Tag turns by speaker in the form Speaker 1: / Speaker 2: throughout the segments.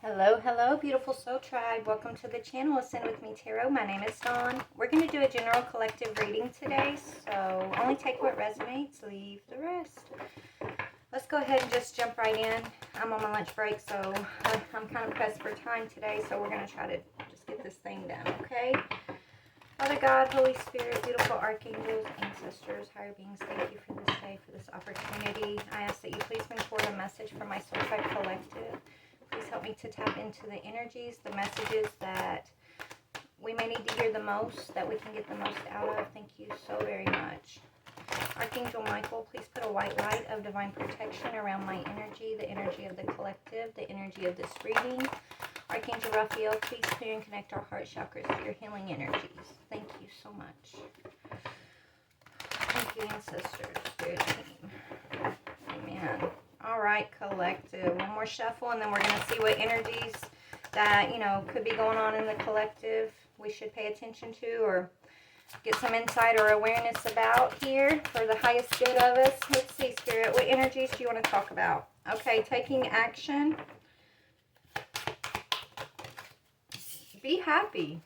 Speaker 1: Hello, hello, beautiful soul tribe. Welcome to the channel, Ascend with Me Tarot. My name is Dawn. We're going to do a general collective reading today, so only take what resonates, leave the rest. Let's go ahead and just jump right in. I'm on my lunch break, so I'm kind of pressed for time today, so we're going to try to just get this thing done, okay? Father God, Holy Spirit, beautiful archangels, ancestors, higher beings, thank you for this day, for this opportunity. I ask that you please bring forward a message for my soul tribe collective. Please help me to tap into the energies, the messages that we may need to hear the most, that we can get the most out of. Thank you so very much. Archangel Michael, please put a white light of divine protection around my energy, the energy of the collective, the energy of this reading. Archangel Raphael, please clear and connect our heart chakras to your healing energies. Thank you so much. Thank you, ancestors, spirit team. Amen. All right, collective. One more shuffle, and then we're going to see what energies that, could be going on in the collective we should pay attention to or get some insight or awareness about here for the highest good of us. Let's see, Spirit, what energies do you want to talk about? Okay, taking action. Be happy.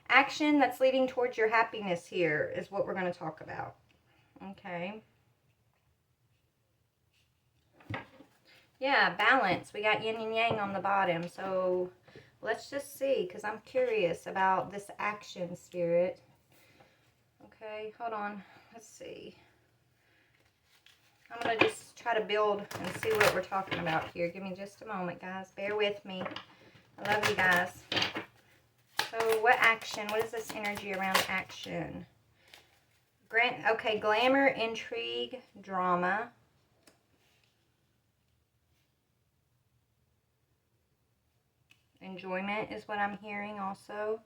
Speaker 1: Action that's leading towards your happiness here is what we're going to talk about. Okay. Yeah, balance. We got yin and yang on the bottom. So let's just see, because I'm curious about this action, Spirit. Okay, hold on. Let's see. I'm going to just try to build and see what we're talking about here. Give me just a moment, guys. Bear with me. I love you guys. So what action? What is this energy around action? Okay, glamour, intrigue, drama. Enjoyment is what I'm hearing also.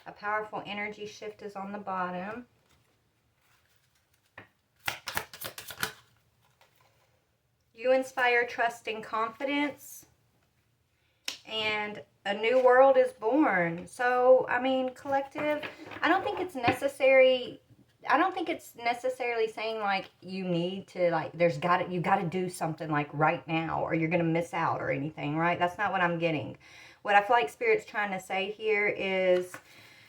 Speaker 1: A powerful energy shift is on the bottom. You inspire trust and confidence. And a new world is born. So, I mean, collective, I don't think it's necessary. I don't think it's necessarily saying like you need to like you got to do something like right now or you're going to miss out or anything, right? That's not what I'm getting. What I feel like Spirit's trying to say here is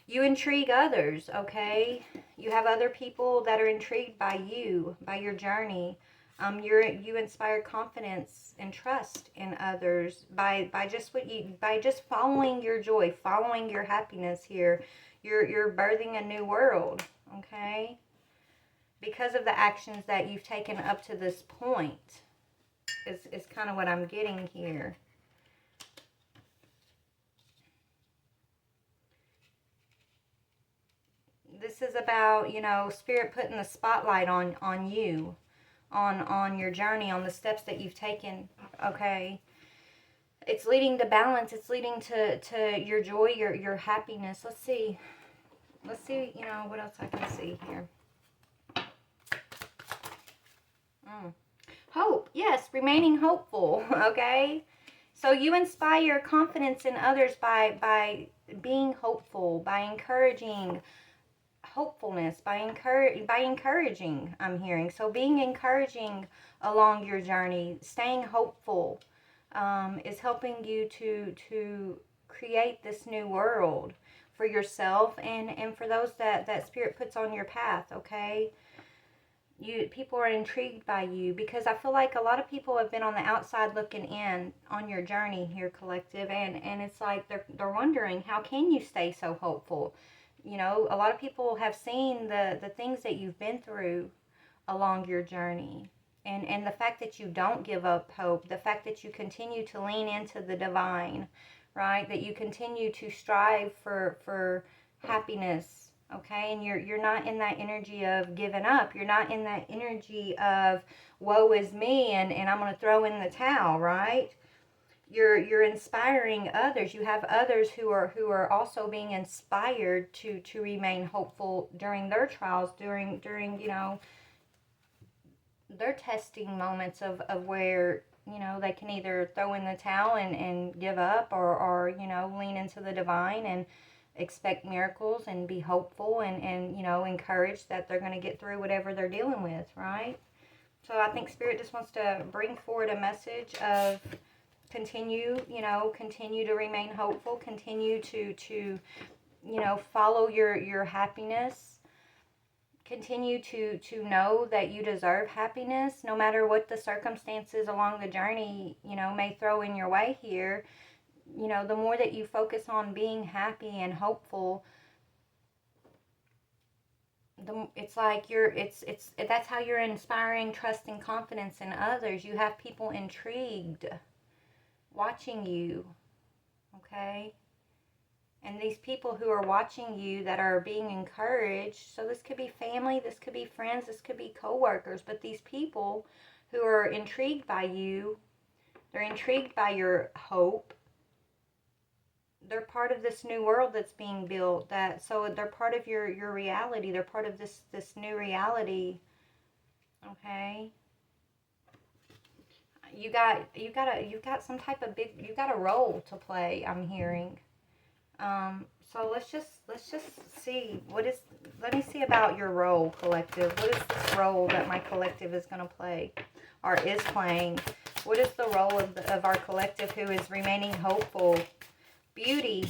Speaker 1: you intrigue others, okay? You have other people that are intrigued by you, by your journey. You inspire confidence and trust in others by just following your joy, following your happiness here. You're birthing a new world, okay? Because of the actions that you've taken up to this point is kind of what I'm getting here. This is about, Spirit putting the spotlight on you. On your journey, on the steps that you've taken, okay? It's leading to balance. It's leading to your joy, your happiness. Let's see, what else I can see here. Hope, yes, remaining hopeful, okay? So you inspire confidence in others by being hopeful, by encouraging hopefulness, by encouraging, I'm hearing. So being encouraging along your journey, staying hopeful, is helping you to create this new world for yourself and for those that Spirit puts on your path, okay? People are intrigued by you because I feel like a lot of people have been on the outside looking in on your journey here, collective, and it's like they're wondering, how can you stay so hopeful? A lot of people have seen the things that you've been through along your journey. And the fact that you don't give up hope, the fact that you continue to lean into the divine, right? That you continue to strive for happiness, okay? And you're not in that energy of giving up. You're not in that energy of woe is me and I'm going to throw in the towel, right? You're inspiring others. You have others who are also being inspired to remain hopeful during their trials, during their testing moments of where they can either throw in the towel and give up or lean into the divine and expect miracles and be hopeful and encouraged that they're going to get through whatever they're dealing with, right? So I think Spirit just wants to bring forward a message of continue, continue to remain hopeful, continue to follow your happiness. Continue to know that you deserve happiness, no matter what the circumstances along the journey, may throw in your way here. The more that you focus on being happy and hopeful, it's like that's how you're inspiring trust and confidence in others. You have people intrigued, watching you, okay? And these people who are watching you that are being encouraged, so this could be family, this could be friends, this could be coworkers, but these people who are intrigued by you, they're intrigued by your hope. They're part of this new world that's being built. So they're part of your reality. They're part of this new reality. Okay. You've got some type of you've got a role to play, I'm hearing. So let's just see let me see about your role, collective. What is this role that my collective is going to play or is playing? What is the role of our collective who is remaining hopeful? Beauty,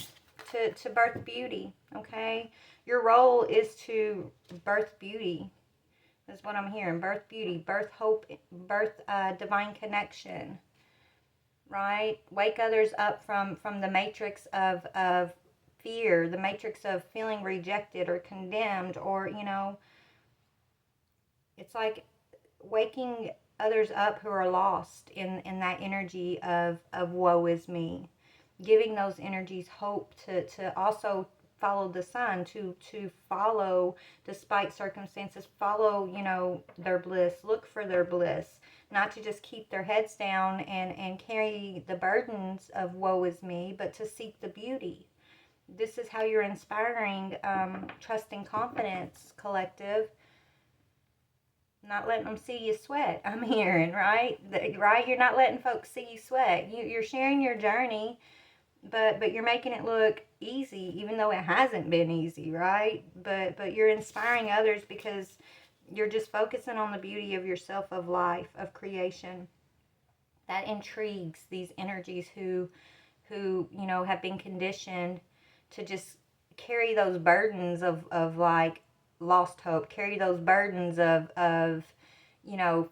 Speaker 1: to birth beauty, okay? Your role is to birth beauty. That's what I'm hearing. Birth beauty, birth hope, birth divine connection, right? Wake others up from the matrix of fear, the matrix of feeling rejected or condemned, or, it's like waking others up who are lost in that energy of woe is me. Giving those energies hope to also follow the sun, to follow despite circumstances, follow, their bliss, look for their bliss, not to just keep their heads down and carry the burdens of woe is me, but to seek the beauty. This is how you're inspiring trust and confidence, collective. Not letting them see you sweat, I'm hearing, right? Right? You're not letting folks see you sweat. You're sharing your journey, but you're making it look easy, even though it hasn't been easy, right? But you're inspiring others because you're just focusing on the beauty of yourself, of life, of creation. That intrigues these energies who have been conditioned to just carry those burdens of like lost hope, carry those burdens of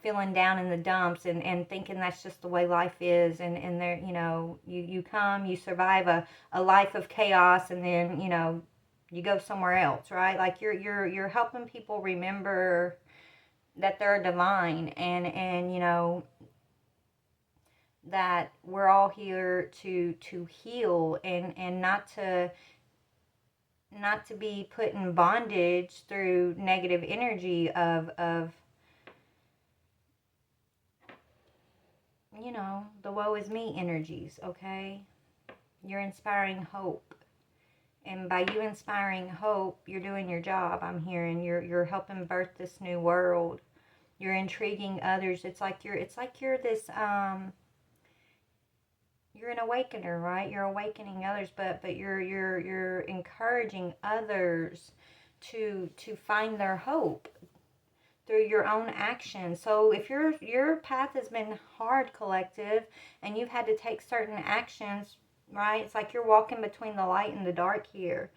Speaker 1: feeling down in the dumps and thinking that's just the way life is. And there, you survive a life of chaos, and then, you go somewhere else, right? Like you're helping people remember that they're divine, and that we're all here to heal and not to be put in bondage through negative energy of the woe is me energies, okay? You're inspiring hope. And by you inspiring hope, you're doing your job, I'm hearing. You're helping birth this new world. You're intriguing others. It's like you're this you're an awakener, right? You're awakening others, but you're encouraging others to find their hope through your own actions. So if your path has been hard, collective, and you've had to take certain actions, right? It's like you're walking between the light and the dark here,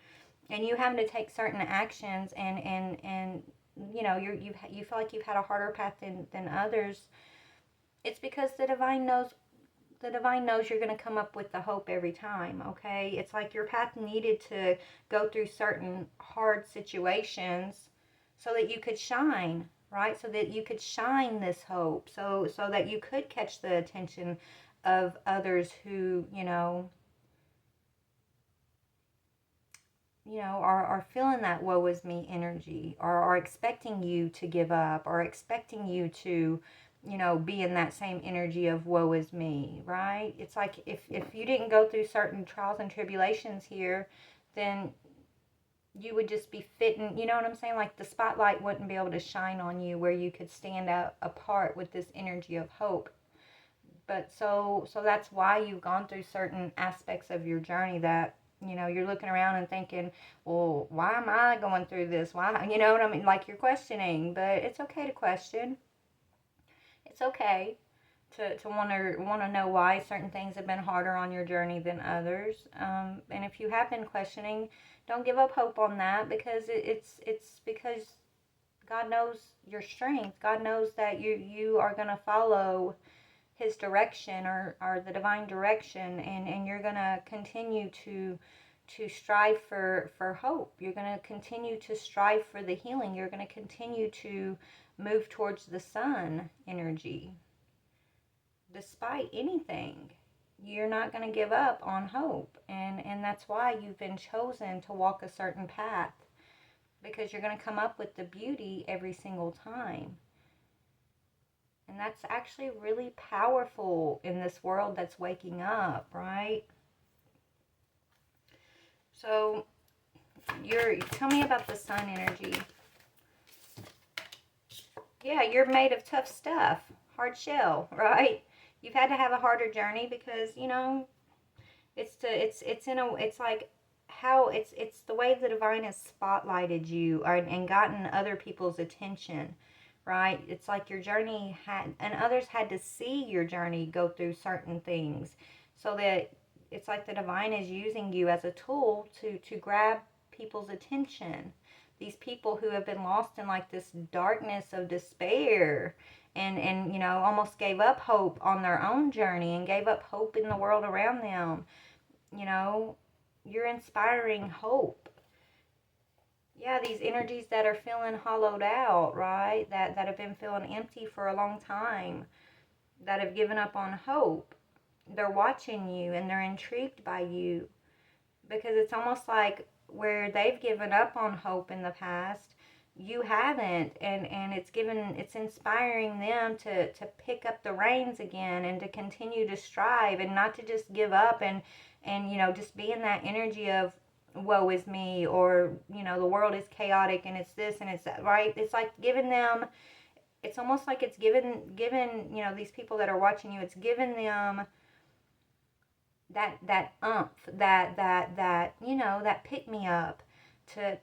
Speaker 1: and you having to take certain actions, and you feel like you've had a harder path than others. It's because the divine knows you're going to come up with the hope every time, okay? It's like your path needed to go through certain hard situations so that you could shine, right? So that you could shine this hope, so that you could catch the attention of others who, are feeling that woe is me energy, or are expecting you to give up, or expecting you to, be in that same energy of woe is me, right? It's like if you didn't go through certain trials and tribulations here, then you would just be fitting, you know what I'm saying? Like the spotlight wouldn't be able to shine on you where you could stand out apart with this energy of hope. But so that's why you've gone through certain aspects of your journey that, you're looking around and thinking, well, why am I going through this? Why, you know what I mean? Like you're questioning, but it's okay to question. It's okay to want to know why certain things have been harder on your journey than others. And if you have been questioning, don't give up hope on that, because it's because God knows your strength. God knows that you are going to follow his direction, or the divine direction, and you're going to continue to strive for hope. You're going to continue to strive for the healing. You're going to continue to move towards the sun energy. Despite anything, you're not going to give up on hope. And that's why you've been chosen to walk a certain path, because you're going to come up with the beauty every single time. And that's actually really powerful in this world that's waking up, right? So, tell me about the sun energy. Yeah, you're made of tough stuff, hard shell, right? You've had to have a harder journey because, it's like how it's the way the divine has spotlighted you and gotten other people's attention, right? It's like your journey and others had to see your journey go through certain things, so that it's like the divine is using you as a tool to grab people's attention. These people who have been lost in like this darkness of despair, and almost gave up hope on their own journey and gave up hope in the world around them. You're inspiring hope. Yeah, these energies that are feeling hollowed out, right? That have been feeling empty for a long time, that have given up on hope. They're watching you and they're intrigued by you, because it's almost like where they've given up on hope in the past, you haven't, and it's inspiring them to pick up the reins again and to continue to strive and not to just give up and just be in that energy of woe is me, or the world is chaotic and it's this and it's that, right? It's like giving them, it's almost like it's given these people that are watching you, it's given them that umph, that pick me up to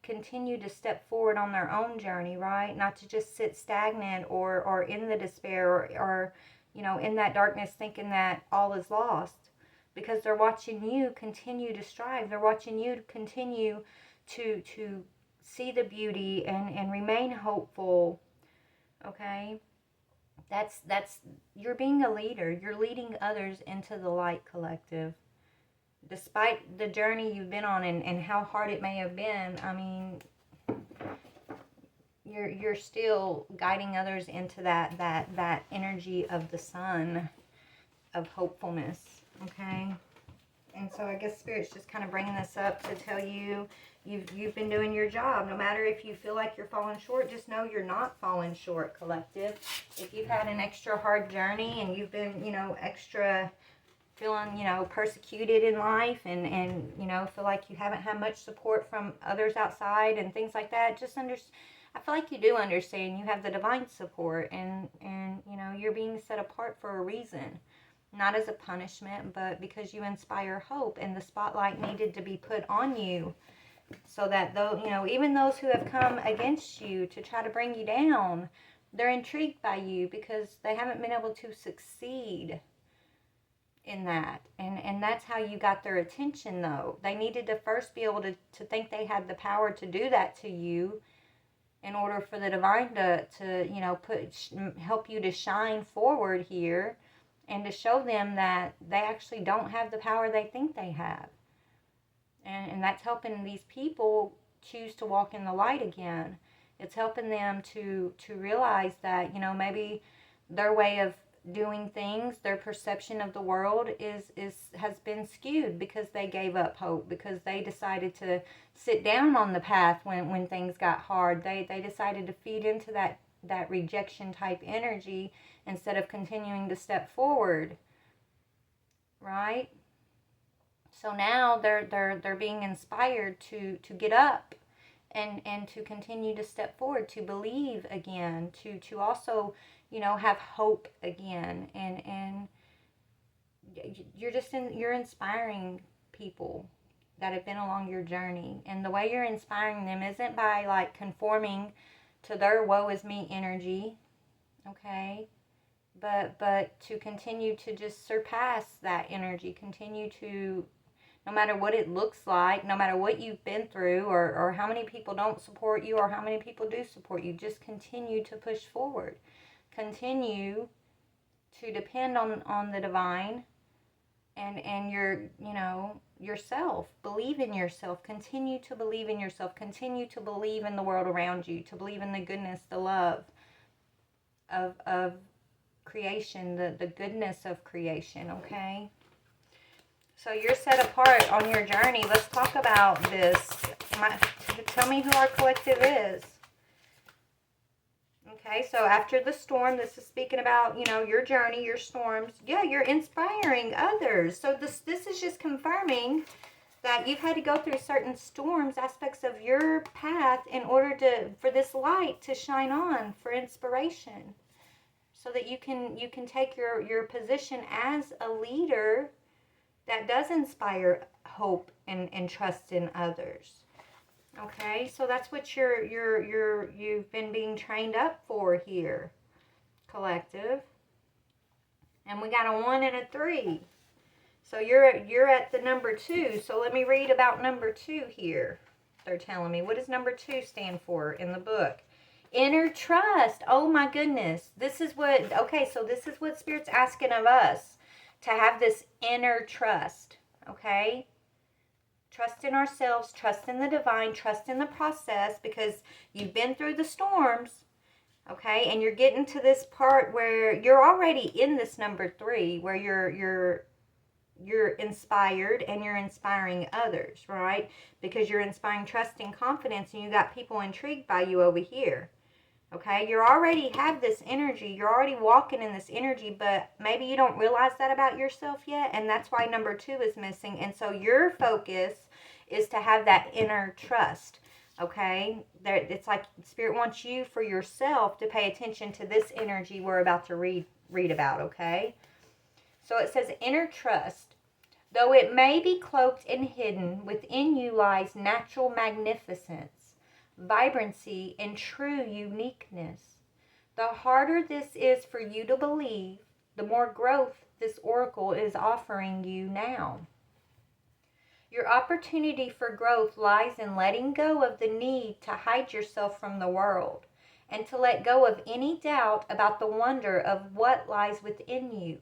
Speaker 1: continue to step forward on their own journey, right? Not to just sit stagnant or in the despair or in that darkness thinking that all is lost, because they're watching you continue to strive. They're watching you continue to see the beauty and remain hopeful. Okay? That's you're being a leader. You're leading others into the light, collective. Despite the journey you've been on and how hard it may have been, I mean, you're still guiding others into that energy of the sun, of hopefulness. Okay? And so I guess Spirit's just kind of bringing this up to tell you you've been doing your job. No matter if you feel like you're falling short, just know you're not falling short, collective. If you've had an extra hard journey and you've been, extra feeling, persecuted in life and feel like you haven't had much support from others outside and things like that, just I feel like you do understand you have the divine support, and you're being set apart for a reason. Not as a punishment, but because you inspire hope, and the spotlight needed to be put on you, so that though even those who have come against you to try to bring you down, they're intrigued by you because they haven't been able to succeed in that, and that's how you got their attention. Though they needed to first be able to think they had the power to do that to you, in order for the divine to help you to shine forward here, and to show them that they actually don't have the power they think they have. And that's helping these people choose to walk in the light again. It's helping them to realize that, maybe their way of doing things, their perception of the world has been skewed because they gave up hope, because they decided to sit down on the path when things got hard. They decided to feed into that rejection type energy instead of continuing to step forward, right? So now they're being inspired to get up and to continue to step forward, to believe again, to also have hope again, and you're inspiring people that have been along your journey, and the way you're inspiring them isn't by like conforming to their woe is me energy. okay? But to continue to just surpass that energy, continue to, no matter what it looks like, no matter what you've been through, or how many people don't support you or how many people do support you, just continue to push forward. Continue to depend on the divine and your, yourself. Believe in yourself. Continue to believe in yourself. Continue to believe in the world around you, to believe in the goodness, the love of creation, the goodness of creation, okay? So you're set apart on your journey. Let's talk about this. Tell me who our collective is. Okay, so after the storm, this is speaking about, your journey, your storms. Yeah, you're inspiring others. So this is just confirming that you've had to go through certain storms, aspects of your path, in order for this light to shine on for inspiration. So that you can take your position as a leader that does inspire hope and trust in others. Okay, so that's what you've been being trained up for here, collective. And we got a 1 and a 3. So you're at the number 2. So let me read about number 2 here. They're telling me, what does number 2 stand for in the book? Inner trust. Oh my goodness. This is what Spirit's asking of us, to have this inner trust. Okay? Trust in ourselves, trust in the divine, trust in the process, because you've been through the storms, okay? And you're getting to this part where you're already in this number 3, where you're inspired and you're inspiring others, right? Because you're inspiring trust and confidence, and you got people intrigued by you over here. Okay, you already have this energy. You're already walking in this energy, but maybe you don't realize that about yourself yet, and that's why number 2 is missing. And so your focus is to have that inner trust. Okay, it's like Spirit wants you, for yourself, to pay attention to this energy we're about to read about. Okay, so it says inner trust. Though it may be cloaked and hidden, within you lies natural magnificence, vibrancy, and true uniqueness. The harder this is for you to believe, the more growth this oracle is offering you now. Your opportunity for growth lies in letting go of the need to hide yourself from the world, and to let go of any doubt about the wonder of what lies within you.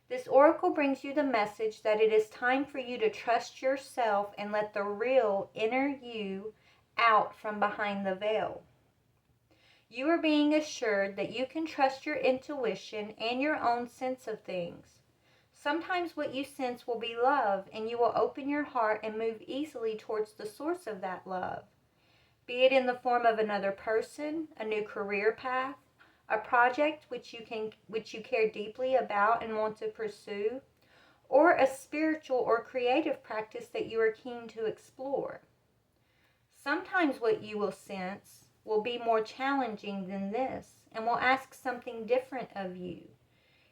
Speaker 1: This oracle brings you the message that it is time for you to trust yourself and let the real inner you out from behind the veil. You are being assured that you can trust your intuition and your own sense of things. Sometimes what you sense will be love, and you will open your heart and move easily towards the source of that love, be it in the form of another person, a new career path, a project which you care deeply about and want to pursue, or a spiritual or creative practice that you are keen to explore. Sometimes what you will sense will be more challenging than this, and will ask something different of you.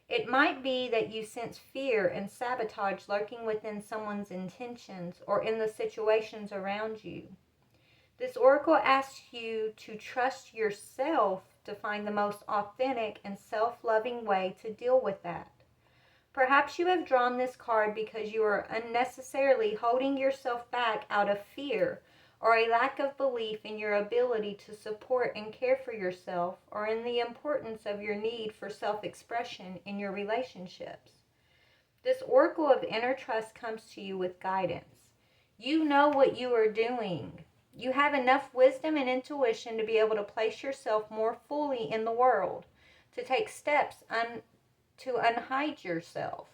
Speaker 1: It might be that you sense fear and sabotage lurking within someone's intentions or in the situations around you. This oracle asks you to trust yourself to find the most authentic and self-loving way to deal with that. Perhaps you have drawn this card because you are unnecessarily holding yourself back out of fear, or a lack of belief in your ability to support and care for yourself, or in the importance of your need for self-expression in your relationships. This oracle of inner trust comes to you with guidance. You know what you are doing. You have enough wisdom and intuition to be able to place yourself more fully in the world, to take steps to unhide yourself.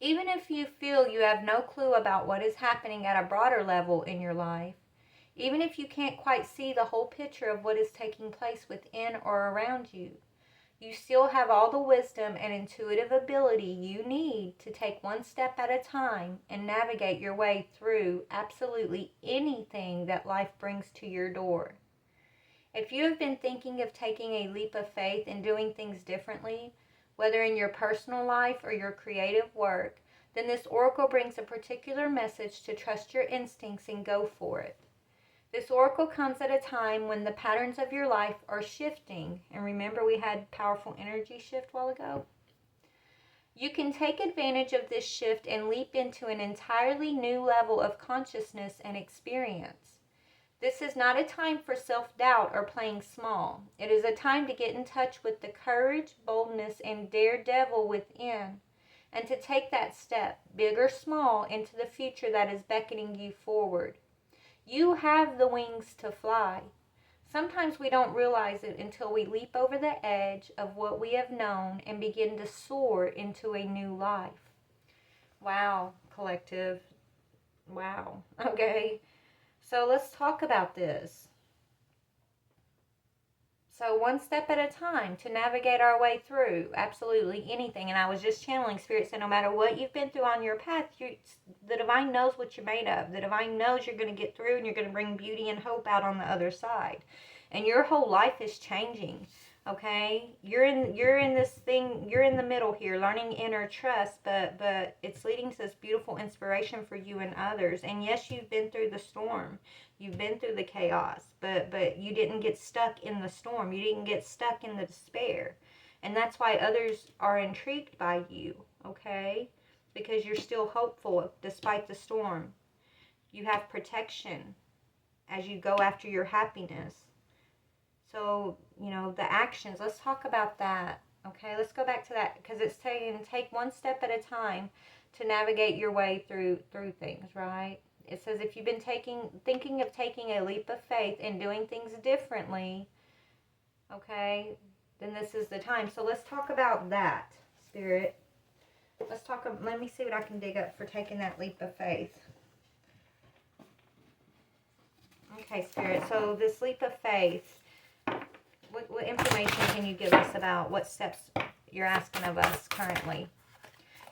Speaker 1: Even if you feel you have no clue about what is happening at a broader level in your life, even if you can't quite see the whole picture of what is taking place within or around you, you still have all the wisdom and intuitive ability you need to take one step at a time and navigate your way through absolutely anything that life brings to your door. If you have been thinking of taking a leap of faith and doing things differently, whether in your personal life or your creative work, then this oracle brings a particular message to trust your instincts and go for it. This oracle comes at a time when the patterns of your life are shifting. And remember, we had powerful energy shift a while ago. You can take advantage of this shift and leap into an entirely new level of consciousness and experience. This is not a time for self-doubt or playing small. It is a time to get in touch with the courage, boldness, and daredevil within, and to take that step, big or small, into the future that is beckoning you forward. You have the wings to fly. Sometimes we don't realize it until we leap over the edge of what we have known and begin to soar into a new life. Wow, collective. Wow. Okay. So let's talk about this. So one step at a time to navigate our way through absolutely anything. And I was just channeling Spirit said no matter what you've been through on your path, the divine knows what you're made of. The divine knows you're going to get through and you're going to bring beauty and hope out on the other side. And your whole life is changing. Okay, you're in this thing, you're in the middle here, learning inner trust, but it's leading to this beautiful inspiration for you and others. And yes, you've been through the storm, you've been through the chaos, but you didn't get stuck in the storm, you didn't get stuck in the despair. And that's why others are intrigued by you, okay? Because you're still hopeful despite the storm. You have protection as you go after your happiness. So, you know, the actions, let's talk about that, okay? Let's go back to that, because it's saying take one step at a time to navigate your way through things, right? It says if you've been thinking of taking a leap of faith and doing things differently, okay, then this is the time. So let's talk about that, Spirit. Let me see what I can dig up for taking that leap of faith. Okay, Spirit, so this leap of faith, what information can you give us about what steps you're asking of us currently?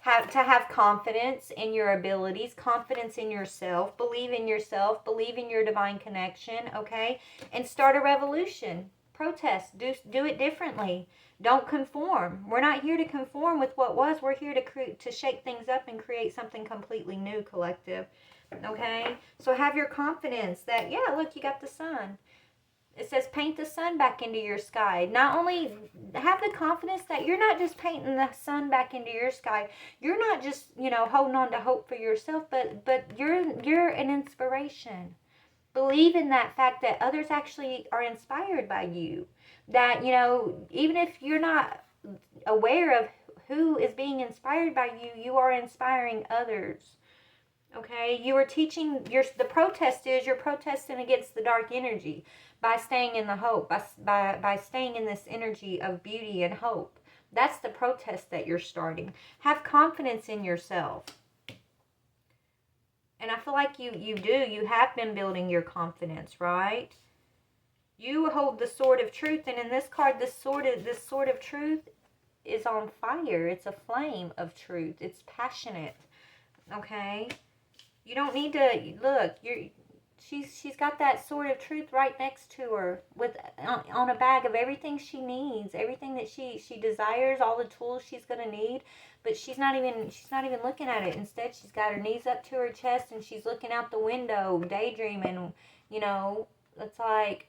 Speaker 1: To have confidence in your abilities, confidence in yourself, believe in your divine connection, okay? And start a revolution. Protest. Do it differently. Don't conform. We're not here to conform with what was. We're here to shake things up and create something completely new, collective. Okay? So have your confidence that, yeah, look, you got the sun. It says paint the sun back into your sky. Not only have the confidence that you're not just painting the sun back into your sky. You're not just, you know, holding on to hope for yourself, but you're an inspiration. Believe in that fact that others actually are inspired by you. That, you know, even if you're not aware of who is being inspired by you, you are inspiring others. Okay, you are teaching the protest is you're protesting against the dark energy by staying in the hope, by staying in this energy of beauty and hope. That's the protest that you're starting. Have confidence in yourself. And I feel like you have been building your confidence, right? You hold the sword of truth, and in this card, this sword of truth is on fire. It's a flame of truth. It's passionate. Okay? You don't need to look. She's got that sword of truth right next to her with on a bag of everything she needs, everything that she desires, all the tools she's gonna need. But she's not even looking at it. Instead, she's got her knees up to her chest and she's looking out the window, daydreaming. You know, it's like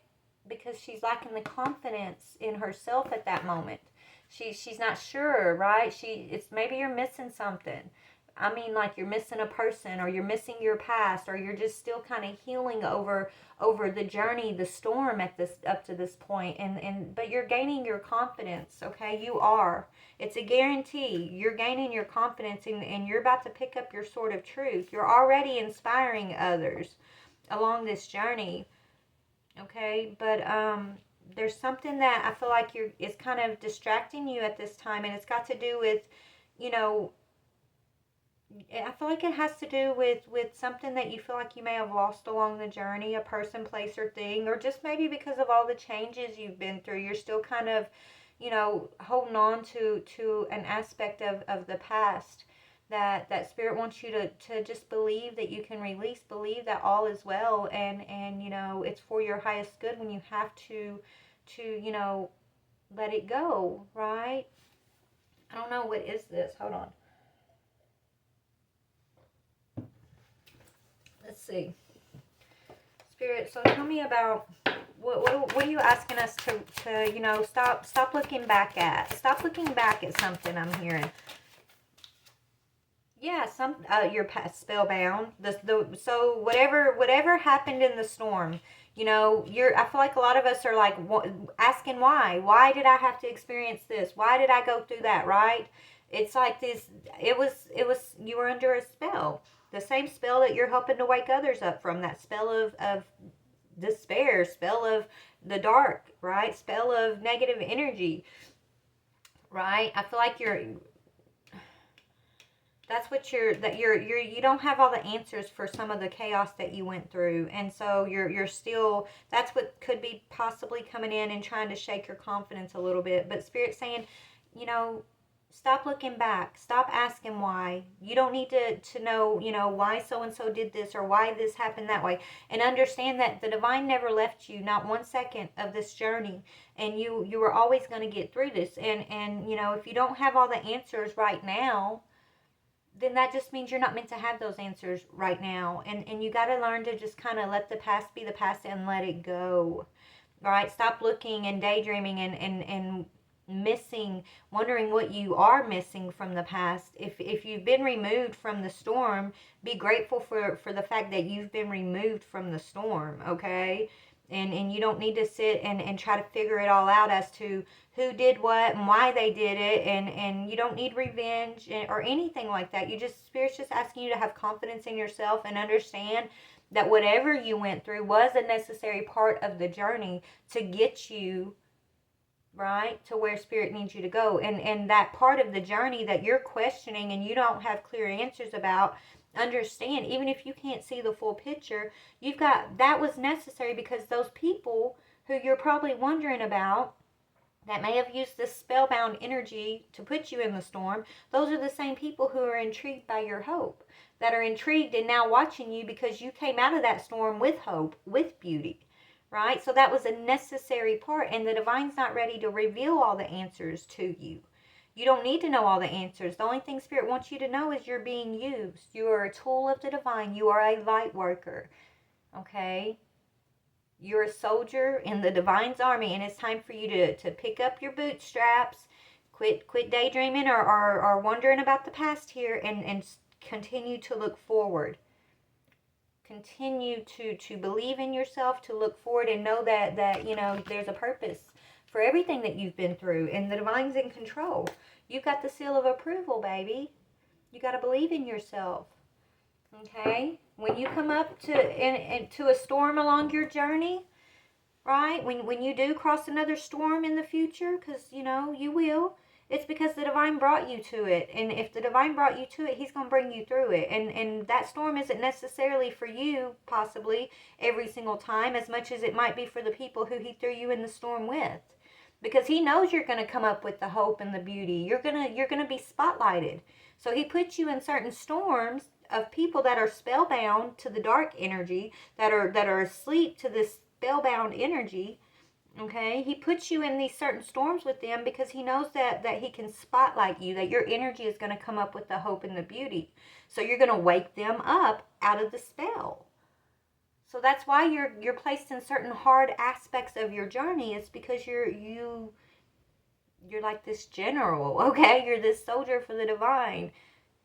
Speaker 1: because she's lacking the confidence in herself at that moment. She's not sure, right? It's maybe you're missing something. I mean, like you're missing a person, or you're missing your past, or you're just still kind of healing over the journey, the storm up to this point, but you're gaining your confidence. Okay, you are. It's a guarantee. You're gaining your confidence, and you're about to pick up your sword of truth. You're already inspiring others along this journey. Okay, but there's something that I feel like is kind of distracting you at this time, and it's got to do with, you know, I feel like it has to do with something that you feel like you may have lost along the journey, a person, place, or thing, or just maybe because of all the changes you've been through, you're still kind of, you know, holding on to an aspect of the past that Spirit wants you to just believe that you can release, believe that all is well, and you know, it's for your highest good when you have to you know, let it go, right? I don't know, what is this? Hold on. Let's see. Spirit, so tell me about what are you asking us to you know, stop looking back at. Stop looking back at something I'm hearing. Yeah, your past spellbound. So whatever happened in the storm, you know, I feel like a lot of us are like asking why. Why did I have to experience this? Why did I go through that? Right? It's like this. It was you were under a spell. The same spell that you're helping to wake others up from. That spell of despair, spell of the dark, right? Spell of negative energy, right? I feel like that's what you don't have all the answers for some of the chaos that you went through, and so you're still, that's what could be possibly coming in and trying to shake your confidence a little bit. But Spirit's saying, you know, stop looking back, stop asking why. You don't need to know, you know, why so and so did this or why this happened that way, and understand that the divine never left you, not 1 second of this journey, and you were always going to get through this. And you know, if you don't have all the answers right now, then that just means you're not meant to have those answers right now. And you got to learn to just kind of let the past be the past and let it go. All right? Stop looking and daydreaming and missing, wondering what you are missing from the past. If you've been removed from the storm, be grateful for the fact that you've been removed from the storm, okay? And you don't need to sit and try to figure it all out as to who did what and why they did it, and you don't need revenge or anything like that. Spirit's just asking you to have confidence in yourself and understand that whatever you went through was a necessary part of the journey to get you right to where Spirit needs you to go. And that part of the journey that you're questioning and you don't have clear answers about, understand, even if you can't see the full picture, that was necessary, because those people who you're probably wondering about that may have used this spellbound energy to put you in the storm, those are the same people who are intrigued by your hope, that are intrigued and now watching you because you came out of that storm with hope, with beauty, right? So that was a necessary part, and the divine's not ready to reveal all the answers to you. You don't need to know all the answers. The only thing Spirit wants you to know is you're being used. You are a tool of the divine. You are a light worker, okay? You're a soldier in the divine's army, and it's time for you to pick up your bootstraps, quit daydreaming or wondering about the past here, and continue to look forward. Continue to believe in yourself, to look forward, and know that you know, there's a purpose for everything that you've been through, and the divine's in control. You've got the seal of approval, baby. You got to believe in yourself. Okay? When you come up to a storm along your journey, right? When you do cross another storm in the future, because, you know, you will, it's because the divine brought you to it. And if the divine brought you to it, he's going to bring you through it. And that storm isn't necessarily for you, possibly, every single time, as much as it might be for the people who he threw you in the storm with. Because he knows you're going to come up with the hope and the beauty. You're going to be spotlighted. So he puts you in certain storms of people that are spellbound to the dark energy, that are asleep to this spellbound energy. Okay, he puts you in these certain storms with them because he knows that he can spotlight you, that your energy is going to come up with the hope and the beauty. So you're going to wake them up out of the spell. So that's why you're placed in certain hard aspects of your journey. It's because you're like this general, okay? You're this soldier for the divine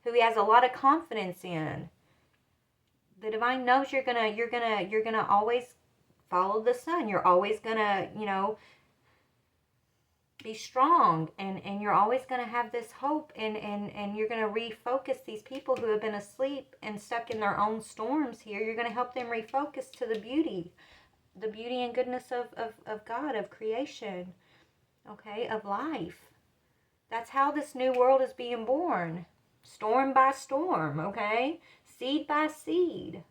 Speaker 1: who he has a lot of confidence in. The divine knows you're gonna always follow the sun. You're always gonna, you know, be strong, and you're always gonna have this hope, and you're gonna refocus these people who have been asleep and stuck in their own storms here. You're gonna help them refocus to the beauty and goodness of God, of creation, okay, of life. That's how this new world is being born. Storm by storm, okay? Seed by seed.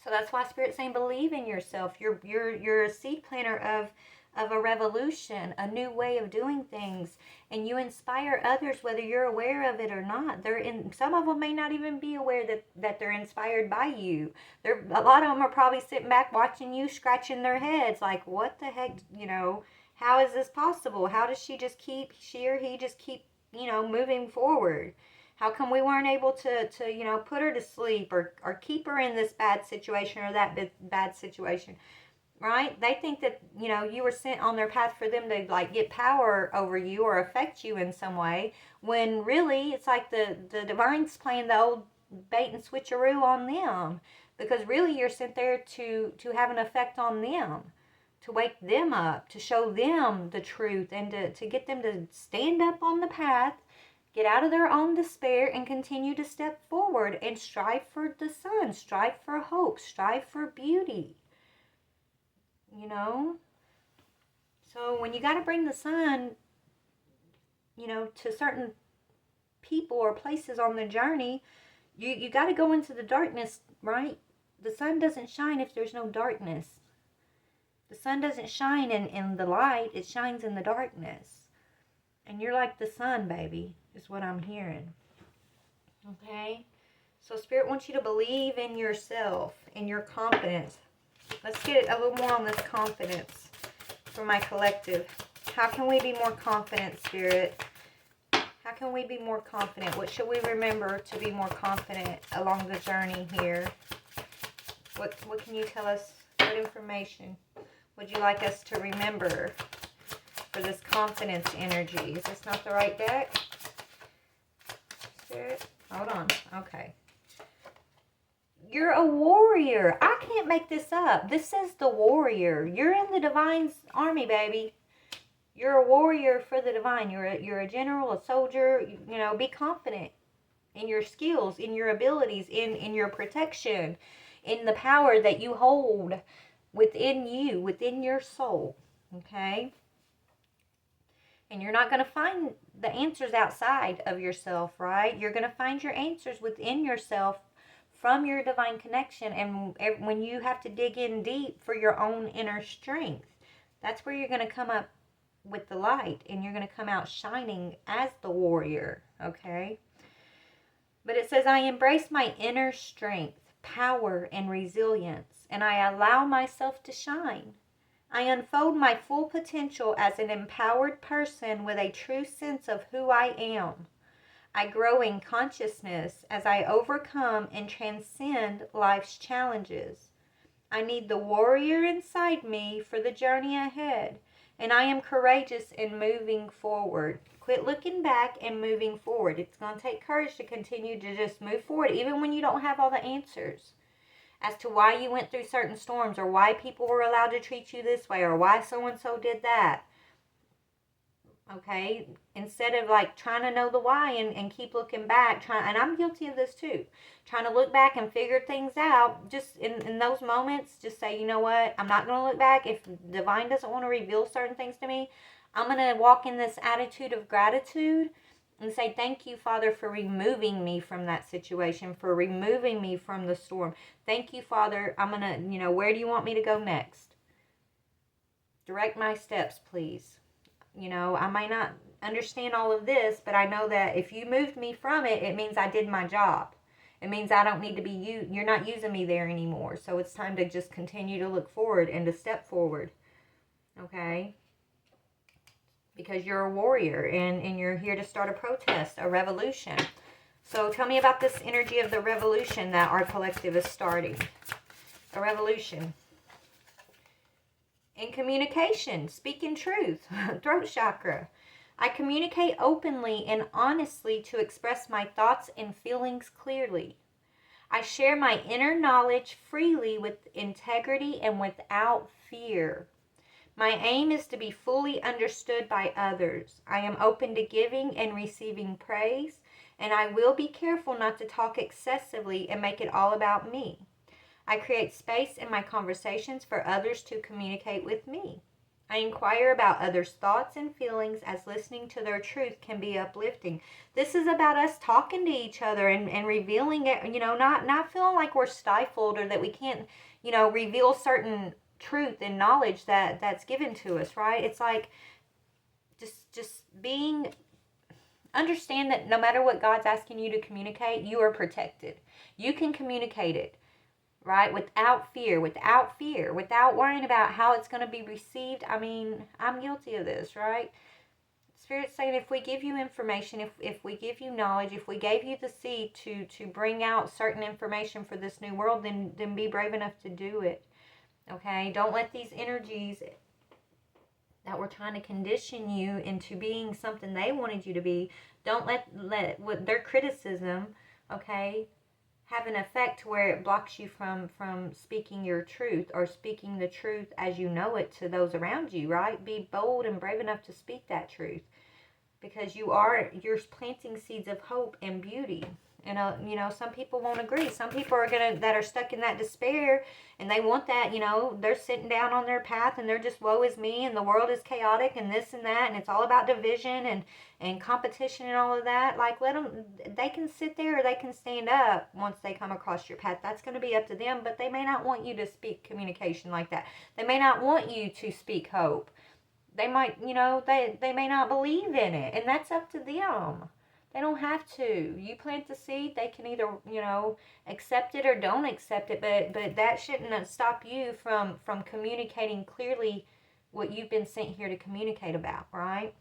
Speaker 1: So that's why Spirit's saying believe in yourself. You're a seed planter of a revolution, a new way of doing things, and you inspire others whether you're aware of it or not. Some of them may not even be aware that they're inspired by you. A lot of them are probably sitting back watching you, scratching their heads like, what the heck, you know, how is this possible? How does she or he just keep, you know, moving forward? How come we weren't able to put her to sleep or keep her in this bad situation or that bad situation, right? They think that, you were sent on their path for them to, like, get power over you or affect you in some way, when really it's like the divine's playing the old bait and switcheroo on them, because really you're sent there to have an effect on them, to wake them up, to show them the truth, and to get them to stand up on the path, get out of their own despair, and continue to step forward and strive for the sun, strive for hope, strive for beauty. So when you got to bring the sun, to certain people or places on the journey, you got to go into the darkness, right? The sun doesn't shine if there's no darkness. The sun doesn't shine in the light, it shines in the darkness. And you're like the sun, baby, is what I'm hearing. Okay? So Spirit wants you to believe in yourself, in your confidence. Let's get a little more on this confidence for my collective. How can we be more confident, Spirit? How can we be more confident? What should we remember to be more confident along the journey here? What can you tell us? What information would you like us to remember for this confidence energy? Is this not the right deck? Spirit? Hold on. Okay. You're a warrior. I can't make this up. This says the warrior. You're in the divine's army, baby. You're a warrior for the divine. You're a general, a soldier. Be confident in your skills, in your abilities, in your protection, in the power that you hold within you, within your soul. Okay? And you're not going to find the answers outside of yourself, right? You're going to find your answers within yourself from your divine connection. And when you have to dig in deep for your own inner strength, that's where you're going to come up with the light, and you're going to come out shining as the warrior, okay? But it says, I embrace my inner strength, power, and resilience, and I allow myself to shine. I unfold my full potential as an empowered person with a true sense of who I am. I grow in consciousness as I overcome and transcend life's challenges. I need the warrior inside me for the journey ahead, and I am courageous in moving forward. Quit looking back and moving forward. It's going to take courage to continue to just move forward, even when you don't have all the answers as to why you went through certain storms, or why people were allowed to treat you this way, or why so-and-so did that. Okay? Instead of like trying to know the why and keep looking back, and I'm guilty of this too, trying to look back and figure things out, just in those moments, just say, you know what, I'm not going to look back. If divine doesn't want to reveal certain things to me, I'm going to walk in this attitude of gratitude and say, thank you, Father, for removing me from that situation, for removing me from the storm. Thank you, Father. I'm going to, where do you want me to go next? Direct my steps, please. I might not understand all of this, but I know that if you moved me from it, it means I did my job. It means I don't need to be you're not using me there anymore. So it's time to just continue to look forward and to step forward. Okay? Because you're a warrior and you're here to start a protest, a revolution. So tell me about this energy of the revolution that our collective is starting. A revolution. In communication, speaking truth, throat chakra. I communicate openly and honestly to express my thoughts and feelings clearly. I share my inner knowledge freely with integrity and without fear. My aim is to be fully understood by others. I am open to giving and receiving praise, and I will be careful not to talk excessively and make it all about me. I create space in my conversations for others to communicate with me. I inquire about others' thoughts and feelings, as listening to their truth can be uplifting. This is about us talking to each other and revealing it, not feeling like we're stifled or that we can't, reveal certain truth and knowledge that's given to us, right? It's like just understand that no matter what God's asking you to communicate, you are protected. You can communicate it. Right? Without fear, without worrying about how it's going to be received. I mean, I'm guilty of this, right? Spirit's saying if we give you information, if we give you knowledge, if we gave you the seed to bring out certain information for this new world, then be brave enough to do it. Okay? Don't let these energies that were trying to condition you into being something they wanted you to be, don't let what their criticism, okay, have an effect where it blocks you from speaking your truth or speaking the truth as you know it to those around you, right? Be bold and brave enough to speak that truth, because you're planting seeds of hope and beauty. And some people won't agree. Some people that are stuck in that despair, and they want that. They're sitting down on their path, and they're just woe is me, and the world is chaotic, and this and that, and it's all about division and competition and all of that. Like, let them. They can sit there or they can stand up once they come across your path. That's going to be up to them. But they may not want you to speak communication like that. They may not want you to speak hope. They might, they may not believe in it, and that's up to them. They don't have to. You plant the seed, they can either, accept it or don't accept it, but that shouldn't stop you from communicating clearly what you've been sent here to communicate about, right?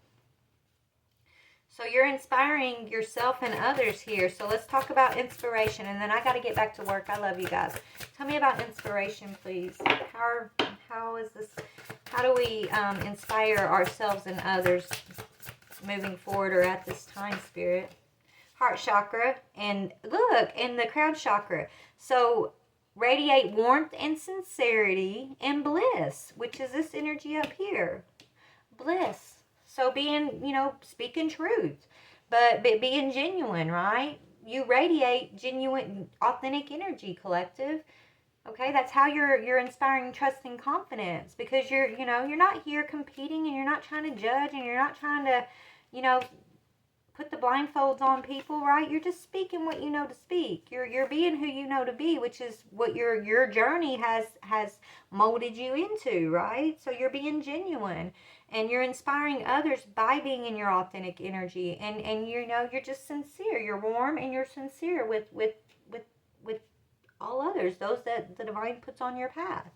Speaker 1: So you're inspiring yourself and others here. So let's talk about inspiration, and then I got to get back to work. I love you guys. Tell me about inspiration, please. How is this? How do we inspire ourselves and others moving forward or at this time, Spirit? Heart chakra, and look, in the crown chakra. So radiate warmth and sincerity and bliss, which is this energy up here. Bliss. So being, speaking truth, but being genuine, right? You radiate genuine, authentic energy, collective. Okay, that's how you're inspiring trust and confidence, because you're not here competing, and you're not trying to judge, and you're not trying to, put the blindfolds on people, right? You're just speaking what you know to speak. You're being who you know to be, which is what your journey has molded you into, right? So you're being genuine, and you're inspiring others by being in your authentic energy, and you're just sincere. You're warm, and you're sincere with all others, those that the divine puts on your path.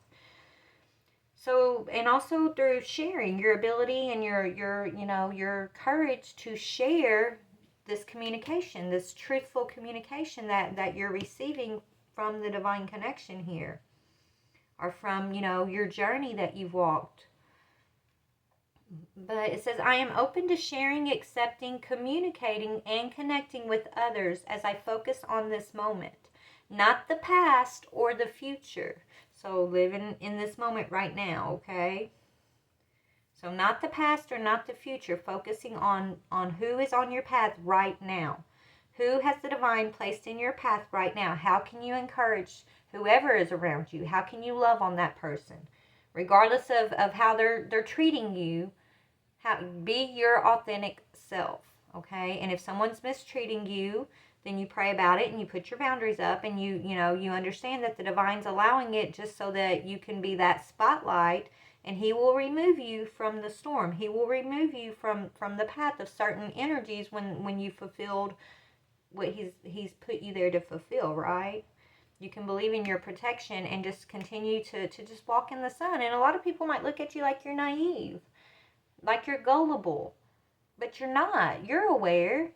Speaker 1: So, and also through sharing your ability and your courage to share this communication, this truthful communication that you're receiving from the divine connection here, or from, your journey that you've walked. But it says, I am open to sharing, accepting, communicating, and connecting with others as I focus on this moment, not the past or the future. So living in this moment right now, okay? So not the past or not the future, focusing on who is on your path right now. Who has the divine placed in your path right now? How can you encourage whoever is around you? How can you love on that person? Regardless of how they're treating you, be your authentic self, okay? And if someone's mistreating you, then you pray about it, and you put your boundaries up, and you understand that the divine's allowing it just so that you can be that spotlight, and he will remove you from the storm. He will remove you from the path of certain energies when you fulfilled what he's put you there to fulfill, right? You can believe in your protection and just continue to just walk in the sun. And a lot of people might look at you like you're naive, like you're gullible, but you're not. You're aware.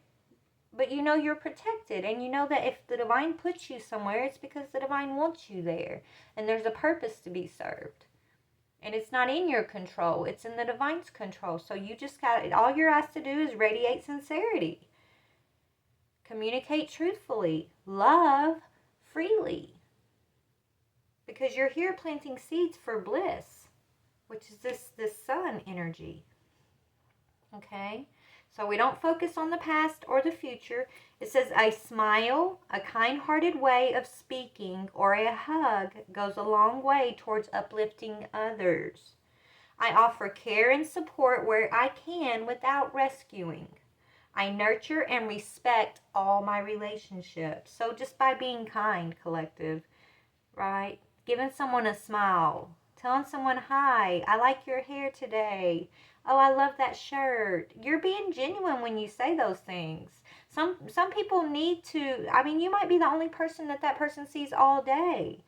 Speaker 1: But you're protected, and you know that if the divine puts you somewhere, it's because the divine wants you there, and there's a purpose to be served. And it's not in your control, it's in the divine's control. So you just all you're asked to do is radiate sincerity. Communicate truthfully. Love freely. Because you're here planting seeds for bliss, which is this sun energy. Okay? So we don't focus on the past or the future. It says a smile, a kind-hearted way of speaking, or a hug goes a long way towards uplifting others. I offer care and support where I can without rescuing. I nurture and respect all my relationships. So just by being kind, collective, right? Giving someone a smile. Telling someone, hi, I like your hair today. Oh, I love that shirt. You're being genuine when you say those things. Some people need to, you might be the only person that person sees all day.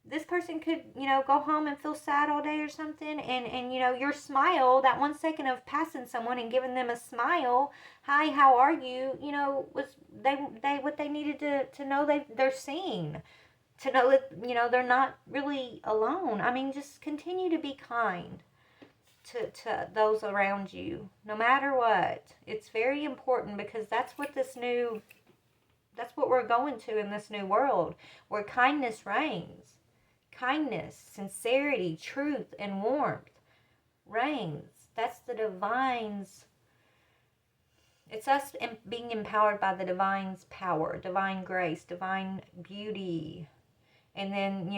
Speaker 1: this person could, go home and feel sad all day or something, and your smile, that 1 second of passing someone and giving them a smile, hi, how are you, was they what they needed to know, they're seen, to know that, they're not really alone. I mean, just continue to be kind to those around you, no matter what. It's very important, because that's what we're going to in this new world, where kindness reigns. Kindness, sincerity, truth, and warmth reigns. That's the divine's. It's us being empowered by the divine's power, divine grace, divine beauty. And then,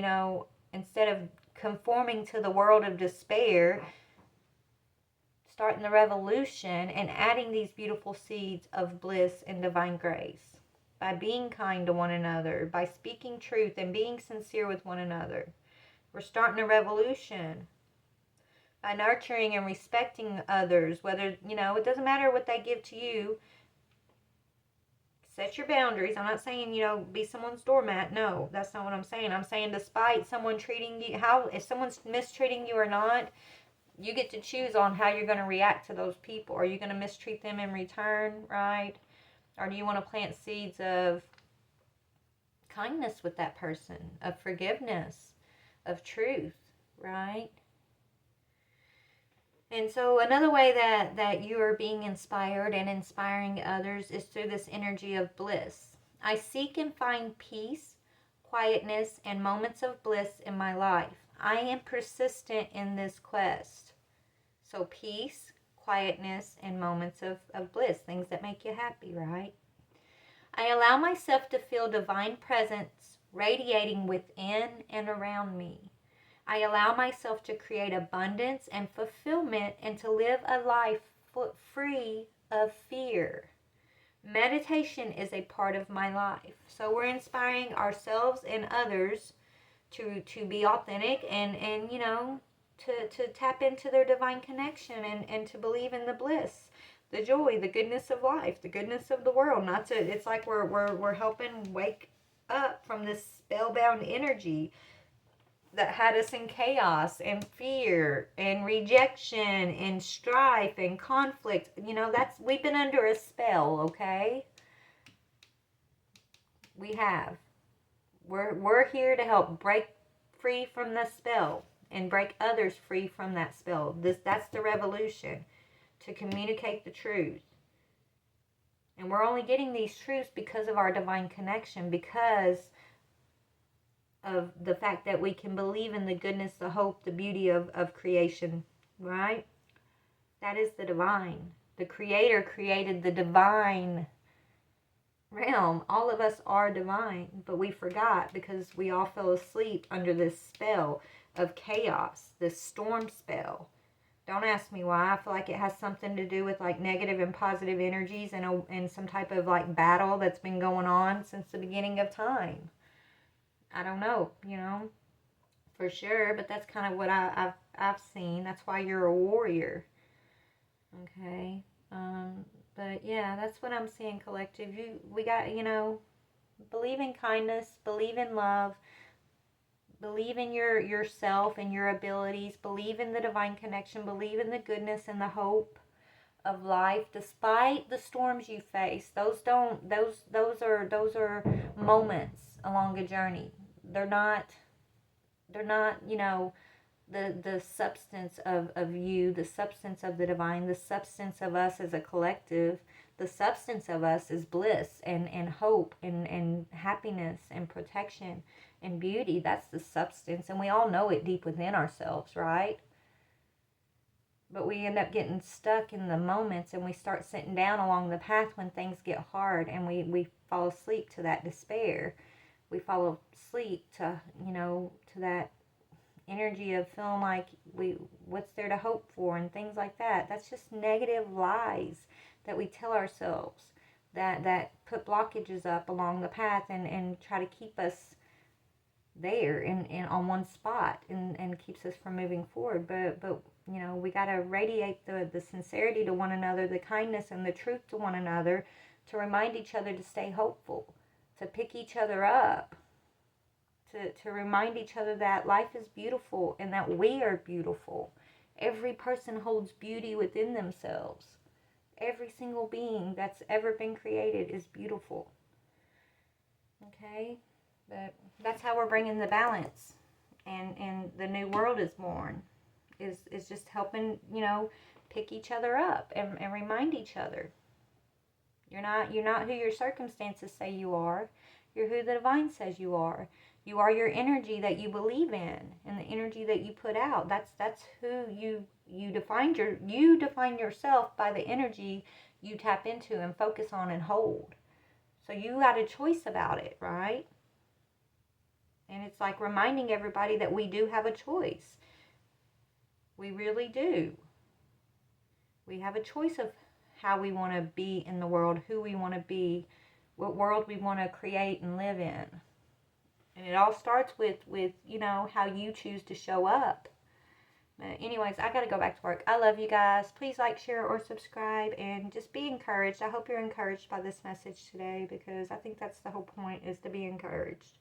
Speaker 1: instead of conforming to the world of despair, starting the revolution and adding these beautiful seeds of bliss and divine grace. By being kind to one another, by speaking truth and being sincere with one another. We're starting a revolution by nurturing and respecting others, whether, it doesn't matter what they give to you. Set your boundaries. I'm not saying, be someone's doormat. No, that's not what I'm saying. I'm saying despite someone treating you, if someone's mistreating you or not, you get to choose on how you're going to react to those people. Are you going to mistreat them in return, right? Or do you want to plant seeds of kindness with that person, of forgiveness, of truth, right? And so another way that you are being inspired and inspiring others is through this energy of bliss. I seek and find peace, quietness, and moments of bliss in my life. I am persistent in this quest. So peace, quietness, and moments of bliss, things that make you happy, right? I allow myself to feel divine presence radiating within and around me. I allow myself to create abundance and fulfillment and to live a life free of fear. Meditation is a part of my life. So we're inspiring ourselves and others to be authentic and to tap into their divine connection and to believe in the bliss, the joy, the goodness of life, the goodness of the world. It's like we're helping wake up from this spellbound energy that had us in chaos and fear and rejection and strife and conflict. We've been under a spell, okay? We have. We're here to help break free from the spell and break others free from that spell. That's the revolution, to communicate the truth. And we're only getting these truths because of our divine connection, because of the fact that we can believe in the goodness, the hope, the beauty of creation, right? That is the divine. The Creator created the divine realm. All of us are divine, but we forgot because we all fell asleep under this spell of chaos, this storm spell. Don't ask me why. I feel like it has something to do with like negative and positive energies and some type of like battle that's been going on since the beginning of time. I don't know, for sure, but that's kind of what I've seen. That's why you're a warrior. Okay. But yeah, that's what I'm seeing, collective. We got, believe in kindness, believe in love, believe in yourself and your abilities, believe in the divine connection, believe in the goodness and the hope of life despite the storms you face. Those are moments along a journey. They're not the substance of you, the substance of the divine, the substance of us as a collective. The substance of us is bliss and hope and happiness and protection and beauty. That's the substance, and we all know it deep within ourselves, right? But we end up getting stuck in the moments, and we start sitting down along the path when things get hard, and we fall asleep to that despair. We fall asleep to that energy of feeling like what's there to hope for and things like that. That's just negative lies that we tell ourselves that put blockages up along the path and try to keep us there and on one spot and keeps us from moving forward. But we got to radiate the sincerity to one another, the kindness and the truth to one another, to remind each other to stay hopeful, to pick each other up, to remind each other that life is beautiful and that we are beautiful. Every person holds beauty within themselves. Every single being that's ever been created is beautiful. Okay? But that's how we're bringing the balance. And the new world is born. Is just helping, you know, pick each other up and remind each other. You're not who your circumstances say you are. You're who the divine says you are. You are your energy that you believe in and the energy that you put out. That's who you define yourself by the energy you tap into and focus on and hold. So you got a choice about it, right? And it's like reminding everybody that we do have a choice. We really do. We have a choice of how we want to be in the world, who we want to be, what world we want to create and live in. And it all starts with you know, how you choose to show up. But anyways, I got to go back to work. I love you guys. Please like, share, or subscribe, and just be encouraged. I hope you're encouraged by this message today, because I think that's the whole point, is to be encouraged.